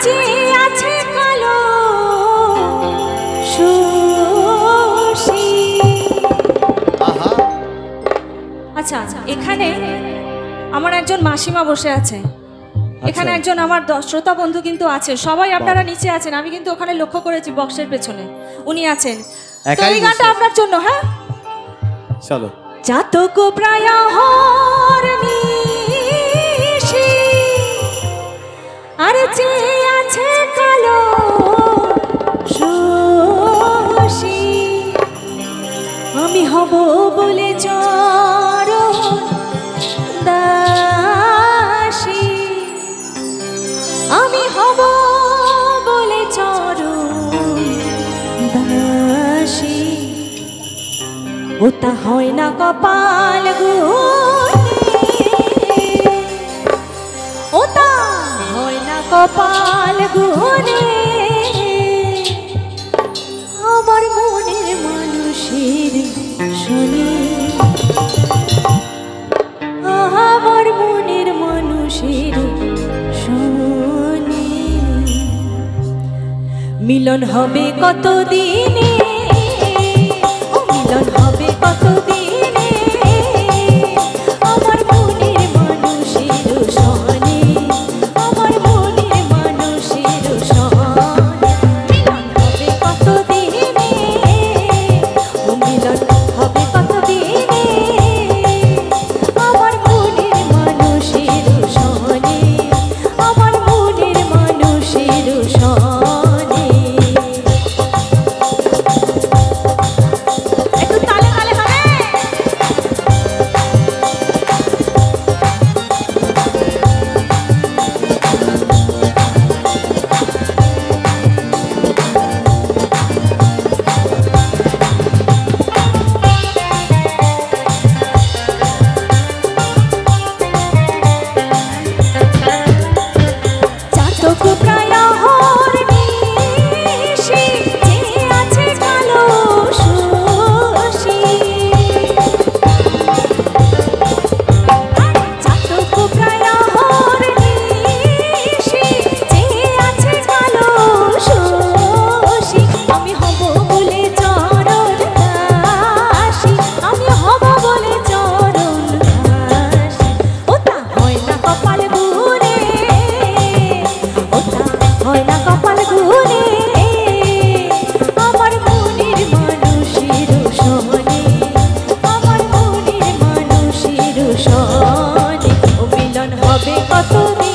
যে আছে কালো শশী। আচ্ছা, এখানে আমার একজন মাসিমা বসে আছে, এখানে একজন আমার শ্রোতা বন্ধু কিন্তু আছে, সবাই আপনারা নিচে আছেন, আমি কিন্তু ওখানে লক্ষ্য করেছি বক্সের পেছনে উনি আছেন। তো এই গানটা আপনার জন্য। হ্যাঁ চলো। জাতক প্রায় হরনিশি আর যে আছে কালো শশী, আমি হব বলে চরণ দাসী, আমি হব বলে চরণ দাসী। ওটা হয় না কপাল গুনে, ওটা হয় না কপাল গুনে, আমার মনের মানুষের শোনে, আমার মনের মানুষের শোনে। মিলন হবে কতদিনে, ও মিলন হবে কতদিনে, আমার মনের মানুষের শোনে, আমার মনের মানুষের শোনে। মিলন হবে কতদিনে, ও মিলন হবে কতদিনে, আমার মনের মানুষের শোনে, আমার মনের মানুষের শোনে। একটু তালে তালে হবে। জাতক প্রায় হরনিশি যে আছে কালো শশী, জাতক প্রায় হরনিশি যে আছে কালো শশী, আমি হব বলে চরণ দাসী, আমি হব বলে চরণ দাসী। ওটা হয় না কপাল গুনে, ওটা হয় না কপাল গুনে, আমার মনের মানুষের শোনে, আমার মনের মানুষের শোনে। ও মিলন হবে কতদিন।